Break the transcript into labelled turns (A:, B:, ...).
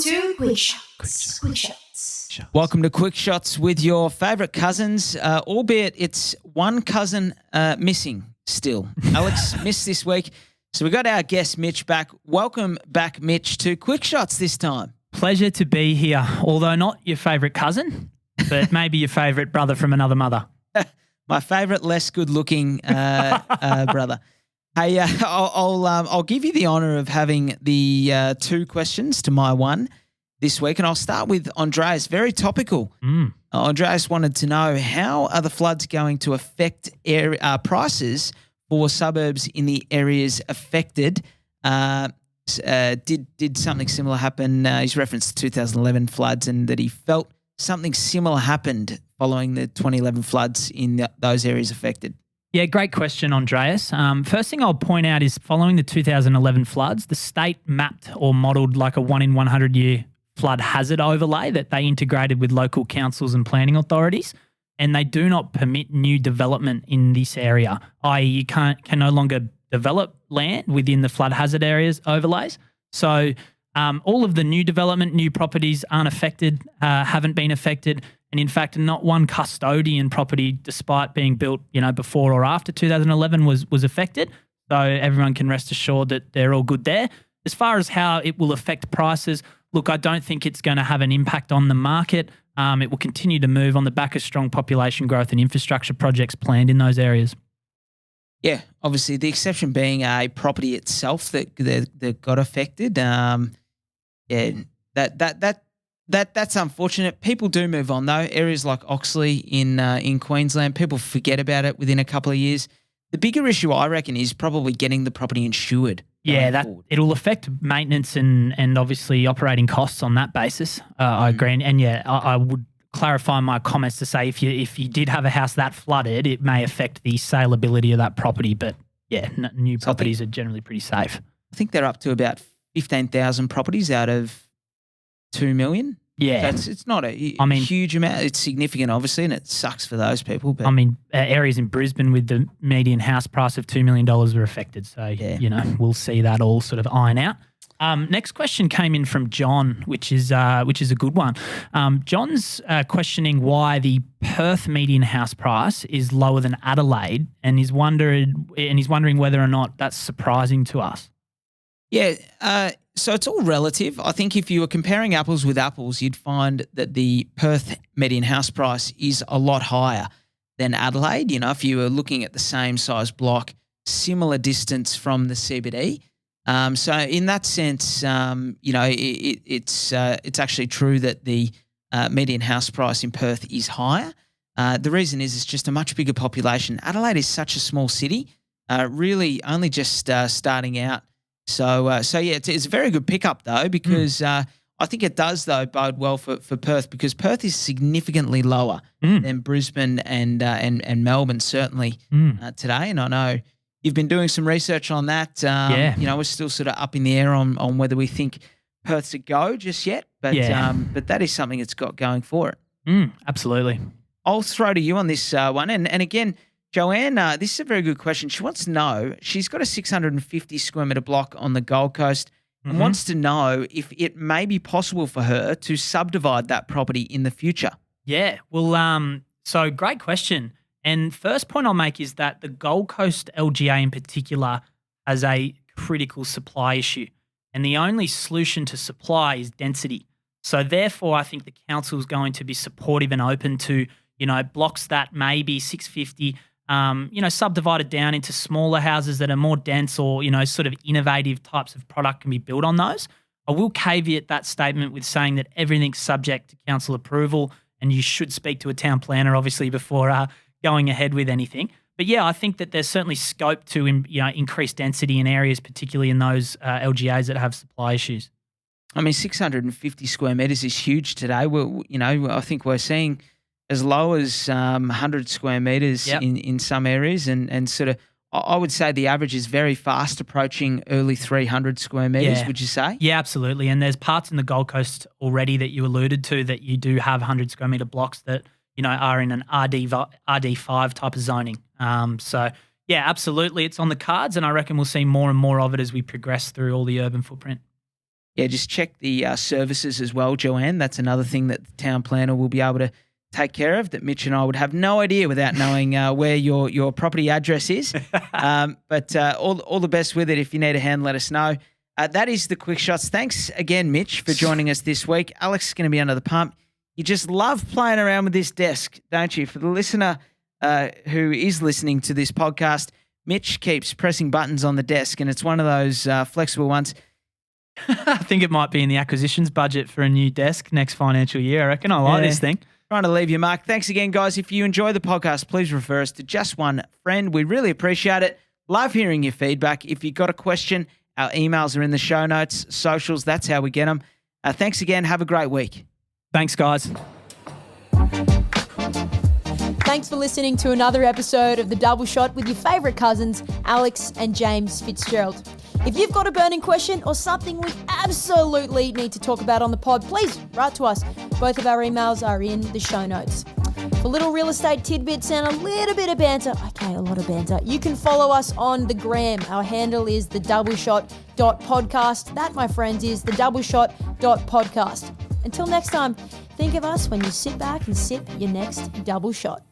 A: to Quickshots.
B: Welcome to Quickshots with your favourite cousins, albeit it's one cousin missing still. Alex missed this week, so we got our guest Mitch back. Welcome back, Mitch, to Quickshots this time.
C: Pleasure to be here, although not your favourite cousin, but maybe your favourite brother from another mother.
B: My favourite, less good-looking brother. Hey, I'll give you the honour of having the two questions to my one this week, and I'll start with Andreas. Very topical. Andreas wanted to know, how are the floods going to affect prices for suburbs in the areas affected? Did something similar happen? He's referenced the 2011 floods and that he felt something similar happened following the 2011 floods in those areas affected.
C: Yeah, great question, Andreas. First thing I'll point out is following the 2011 floods, the state mapped or modelled like a 1 in 100 year flood hazard overlay that they integrated with local councils and planning authorities, and they do not permit new development in this area, i.e. you can no longer develop land within the flood hazard areas overlays. So all of the new development, new properties aren't affected, haven't been affected. And in fact, not one custodian property, despite being built, before or after 2011, was affected. So everyone can rest assured that they're all good there. As far as how it will affect prices, look, I don't think it's going to have an impact on the market. It will continue to move on the back of strong population growth and infrastructure projects planned in those areas.
B: Yeah, obviously the exception being a property itself that got affected. That's unfortunate. People do move on though. Areas like Oxley in Queensland, people forget about it within a couple of years. The bigger issue, I reckon, is probably getting the property insured.
C: Yeah, it'll affect maintenance and obviously operating costs on that basis. I agree, and I would clarify my comments to say if you did have a house that flooded, it may affect the saleability of that property. But yeah, new properties are generally pretty safe.
B: I think they're up to about 15,000 properties out of 2 million.
C: Yeah.
B: So it's not a huge amount. It's significant, obviously, and it sucks for those people. But
C: areas in Brisbane with the median house price of $2 million were affected. So, we'll see that all sort of iron out. Next question came in from John, which is a good one. John's questioning why the Perth median house price is lower than Adelaide, and he's wondering whether or not that's surprising to us.
B: Yeah, so it's all relative. I think if you were comparing apples with apples, you'd find that the Perth median house price is a lot higher than Adelaide. If you were looking at the same size block, similar distance from the CBD. So in that sense, it's actually true that the median house price in Perth is higher. The reason is it's just a much bigger population. Adelaide is such a small city, really only just starting out. So it's a very good pickup though, because I think it does though bode well for Perth, because Perth is significantly lower than Brisbane and Melbourne certainly today. And I know you've been doing some research on that. We're still sort of up in the air on whether we think Perth's a go just yet, but that is something it's got going for it.
C: Absolutely.
B: I'll throw to you on this one, and again, Joanne, this is a very good question. She wants to know, she's got a 650 square metre block on the Gold Coast and wants to know if it may be possible for her to subdivide that property in the future.
C: Yeah, well, so great question. And first point I'll make is that the Gold Coast LGA in particular has a critical supply issue, and the only solution to supply is density. So therefore, I think the council is going to be supportive and open to, blocks that may be 650, subdivided down into smaller houses that are more dense, or, sort of innovative types of product can be built on those. I will caveat that statement with saying that everything's subject to council approval, and you should speak to a town planner, obviously, before going ahead with anything. But yeah, I think that there's certainly scope to increase density in areas, particularly in those LGAs that have supply issues.
B: 650 square metres is huge today. I think we're seeing as low as 100 square metres in some areas, and sort of, I would say the average is very fast approaching early 300 square metres, would you say?
C: Yeah, absolutely. And there's parts in the Gold Coast already that you alluded to that you do have 100 square metre blocks that, are in an RD5 type of zoning. So, yeah, absolutely. It's on the cards, and I reckon we'll see more and more of it as we progress through all the urban footprint.
B: yeah, just check the services as well, Joanne. That's another thing that the town planner will be able to take care of that Mitch and I would have no idea without knowing where your property address is. But all the best with it. If you need a hand, let us know. That is the Quick Shots. Thanks again, Mitch, for joining us this week. Alex is going to be under the pump. You just love playing around with this desk, don't you? For the listener who is listening to this podcast, Mitch keeps pressing buttons on the desk, and it's one of those flexible ones.
C: I think it might be in the acquisitions budget for a new desk next financial year. I reckon I like this thing.
B: Trying to leave your mark. Thanks again, guys. If you enjoy the podcast, please refer us to just one friend. We really appreciate it. Love hearing your feedback. If you've got a question, our emails are in the show notes, socials. That's how we get them. Thanks again. Have a great week.
C: Thanks, guys.
A: Thanks for listening to another episode of The Double Shot with your favourite cousins, Alex and James Fitzgerald. If you've got a burning question or something we absolutely need to talk about on the pod, please write to us. Both of our emails are in the show notes. For little real estate tidbits and a little bit of banter, okay, a lot of banter, you can follow us on the gram. Our handle is thedoubleshot.podcast. That, my friends, is thedoubleshot.podcast. Until next time, think of us when you sit back and sip your next double shot.